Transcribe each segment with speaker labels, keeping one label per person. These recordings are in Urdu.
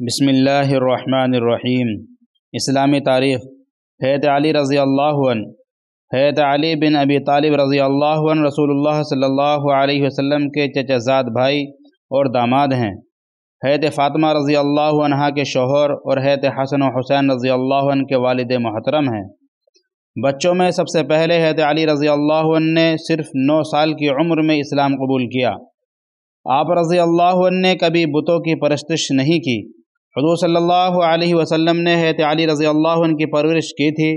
Speaker 1: بسم اللہ الرحمن الرحیم۔ اسلامی تاریخ۔ حضرت علی رضی اللہ عنہ۔ حضرت علی بن ابی طالب رضی اللہ عنہ رسول اللہ صلی اللہ علیہ وسلم کے چچا زاد بھائی اور داماد ہیں۔ حضرت فاطمہ رضی اللہ عنہا کے شوہر اور حضرت حسن و حسین رضی اللہ عنہ کے والد محترم ہیں۔ بچوں میں سب سے پہلے حضرت علی رضی اللہ عنہ نے صرف 9 سال کی عمر میں اسلام قبول کیا۔ آپ رضی اللہ عنہ نے کبھی بتوں کی پرستش نہیں کی۔ حضور صلی اللہ علیہ وسلم نے حضرت علی رضی اللہ عنہ کی پرورش کی تھی۔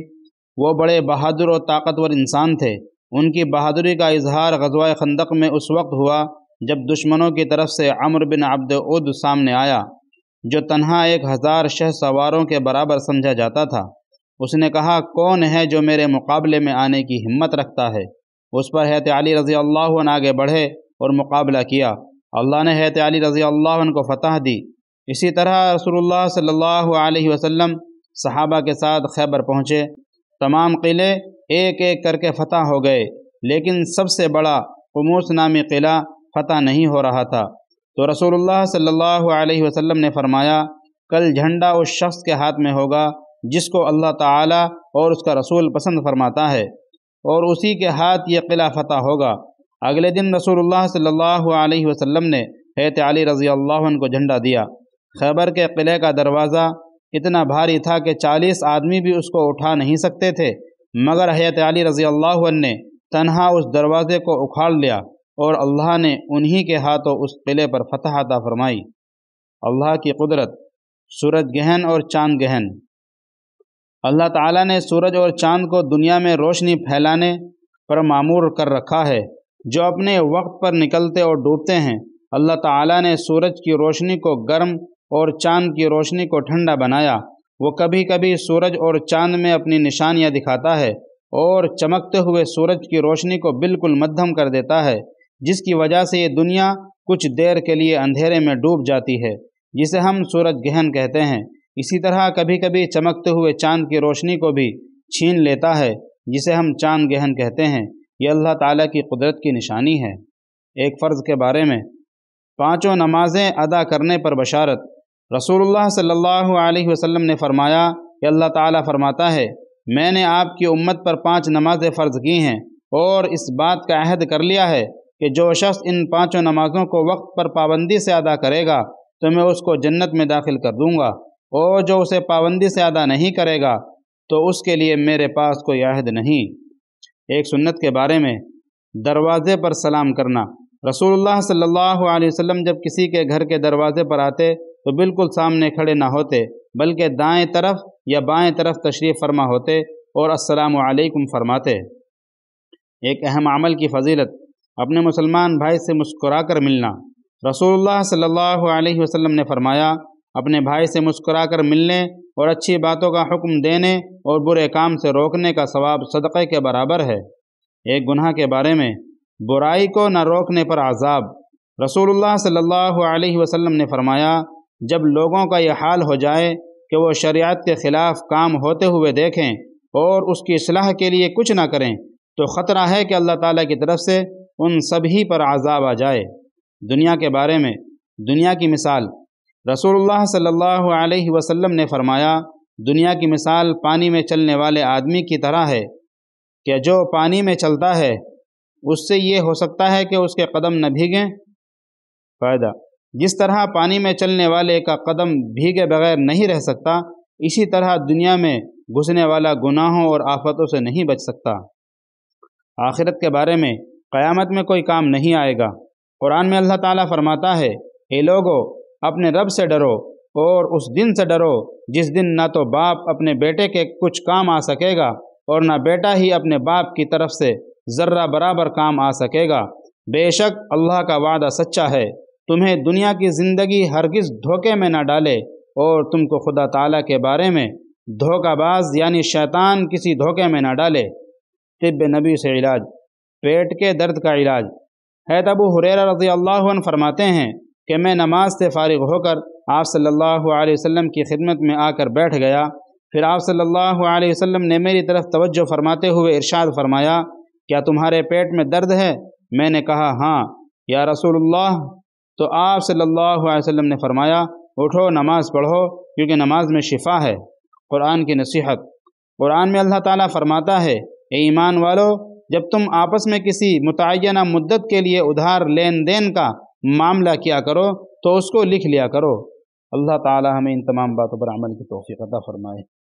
Speaker 1: وہ بڑے بہادر اور طاقتور انسان تھے۔ ان کی بہادری کا اظہار غزوہ خندق میں اس وقت ہوا جب دشمنوں کی طرف سے عمرو بن عبد عد سامنے آیا، جو تنہا 1000 شہ سواروں کے برابر سمجھا جاتا تھا۔ اس نے کہا، کون ہے جو میرے مقابلے میں آنے کی ہمت رکھتا ہے؟ اس پر حضرت علی رضی اللہ عنہ آگے بڑھے اور مقابلہ کیا۔ اللہ نے حضرت علی رضی اللہ عنہ کو فتح دی۔ اسی طرح رسول اللہ صلی اللہ علیہ وسلم صحابہ کے ساتھ خیبر پہنچے۔ تمام قلعے ایک ایک کر کے فتح ہو گئے، لیکن سب سے بڑا قموس نامی قلعہ فتح نہیں ہو رہا تھا۔ تو رسول اللہ صلی اللہ علیہ وسلم نے فرمایا، کل جھنڈا اس شخص کے ہاتھ میں ہوگا جس کو اللہ تعالی اور اس کا رسول پسند فرماتا ہے، اور اسی کے ہاتھ یہ قلعہ فتح ہوگا۔ اگلے دن رسول اللہ صلی اللہ علیہ وسلم نے حضرت علی رضی اللہ عنہ کو جھنڈا دیا۔ خیبر کے قلعے کا دروازہ اتنا بھاری تھا کہ 40 آدمی بھی اس کو اٹھا نہیں سکتے تھے، مگر حضرت علی رضی اللہ عنہ نے تنہا اس دروازے کو اکھاڑ لیا اور اللہ نے انہی کے ہاتھوں اس قلعے پر فتح عطا فرمائی۔ اللہ کی قدرت۔ سورج گہن اور چاند گہن۔ اللہ تعالیٰ نے سورج اور چاند کو دنیا میں روشنی پھیلانے پر مامور کر رکھا ہے، جو اپنے وقت پر نکلتے اور ڈوبتے ہیں۔ اللہ تعالیٰ نے سورج کی روشنی کو گرم اور چاند کی روشنی کو ٹھنڈا بنایا۔ وہ کبھی کبھی سورج اور چاند میں اپنی نشانیاں دکھاتا ہے اور چمکتے ہوئے سورج کی روشنی کو بالکل مدھم کر دیتا ہے، جس کی وجہ سے یہ دنیا کچھ دیر کے لیے اندھیرے میں ڈوب جاتی ہے، جسے ہم سورج گہن کہتے ہیں۔ اسی طرح کبھی کبھی چمکتے ہوئے چاند کی روشنی کو بھی چھین لیتا ہے، جسے ہم چاند گہن کہتے ہیں۔ یہ اللہ تعالیٰ کی قدرت کی نشانی ہے۔ ایک فرض کے بارے میں 5 نمازیں ادا کرنے پر بشارت۔ رسول اللہ صلی اللہ علیہ وسلم نے فرمایا کہ اللہ تعالیٰ فرماتا ہے، میں نے آپ کی امت پر 5 نمازیں فرض کی ہیں، اور اس بات کا عہد کر لیا ہے کہ جو شخص ان 5 نمازوں کو وقت پر پابندی سے ادا کرے گا تو میں اس کو جنت میں داخل کر دوں گا، اور جو اسے پابندی سے ادا نہیں کرے گا تو اس کے لیے میرے پاس کوئی عہد نہیں۔ ایک سنت کے بارے میں دروازے پر سلام کرنا۔ رسول اللہ صلی اللہ علیہ وسلم جب کسی کے گھر کے دروازے پر آتے تو بالکل سامنے کھڑے نہ ہوتے، بلکہ دائیں طرف یا بائیں طرف تشریف فرما ہوتے اور السلام علیکم فرماتے۔ ایک اہم عمل کی فضیلت، اپنے مسلمان بھائی سے مسکرا کر ملنا۔ رسول اللہ صلی اللہ علیہ وسلم نے فرمایا، اپنے بھائی سے مسکرا کر ملنے اور اچھی باتوں کا حکم دینے اور برے کام سے روکنے کا ثواب صدقے کے برابر ہے۔ ایک گناہ کے بارے میں، برائی کو نہ روکنے پر عذاب۔ رسول اللہ صلی اللہ علیہ وسلم نے فرمایا، جب لوگوں کا یہ حال ہو جائے کہ وہ شریعت کے خلاف کام ہوتے ہوئے دیکھیں اور اس کی اصلاح کے لیے کچھ نہ کریں تو خطرہ ہے کہ اللہ تعالیٰ کی طرف سے ان سبھی پر عذاب آ جائے۔ دنیا کے بارے میں، دنیا کی مثال۔ رسول اللہ صلی اللہ علیہ وسلم نے فرمایا، دنیا کی مثال پانی میں چلنے والے آدمی کی طرح ہے کہ جو پانی میں چلتا ہے، اس سے یہ ہو سکتا ہے کہ اس کے قدم نہ بھیگیں۔ فائدہ، جس طرح پانی میں چلنے والے کا قدم بھیگے بغیر نہیں رہ سکتا، اسی طرح دنیا میں گھسنے والا گناہوں اور آفتوں سے نہیں بچ سکتا۔ آخرت کے بارے میں، قیامت میں کوئی کام نہیں آئے گا۔ قرآن میں اللہ تعالیٰ فرماتا ہے، اے لوگو، اپنے رب سے ڈرو اور اس دن سے ڈرو جس دن نہ تو باپ اپنے بیٹے کے کچھ کام آ سکے گا اور نہ بیٹا ہی اپنے باپ کی طرف سے ذرہ برابر کام آ سکے گا۔ بے شک اللہ کا وعدہ سچا ہے، تمہیں دنیا کی زندگی ہرگز دھوکے میں نہ ڈالے اور تم کو خدا تعالیٰ کے بارے میں دھوکہ باز یعنی شیطان کسی دھوکے میں نہ ڈالے۔ طب نبی سے علاج۔ پیٹ کے درد کا علاج۔ حضرت ابو ہریرہ رضی اللہ عنہ فرماتے ہیں کہ میں نماز سے فارغ ہو کر آپ صلی اللہ علیہ وسلم کی خدمت میں آ کر بیٹھ گیا۔ پھر آپ صلی اللہ علیہ وسلم نے میری طرف توجہ فرماتے ہوئے ارشاد فرمایا، کیا تمہارے پیٹ میں درد ہے؟ میں نے کہا، ہاں یا رسول اللہ۔ تو آپ صلی اللہ علیہ وسلم نے فرمایا، اٹھو نماز پڑھو، کیونکہ نماز میں شفا ہے۔ قرآن کی نصیحت۔ قرآن میں اللہ تعالیٰ فرماتا ہے، اے ایمان والو، جب تم آپس میں کسی متعینہ مدت کے لیے ادھار لین دین کا معاملہ کیا کرو تو اس کو لکھ لیا کرو۔ اللہ تعالیٰ ہمیں ان تمام باتوں پر عمل کی توفیق عطا فرمائے۔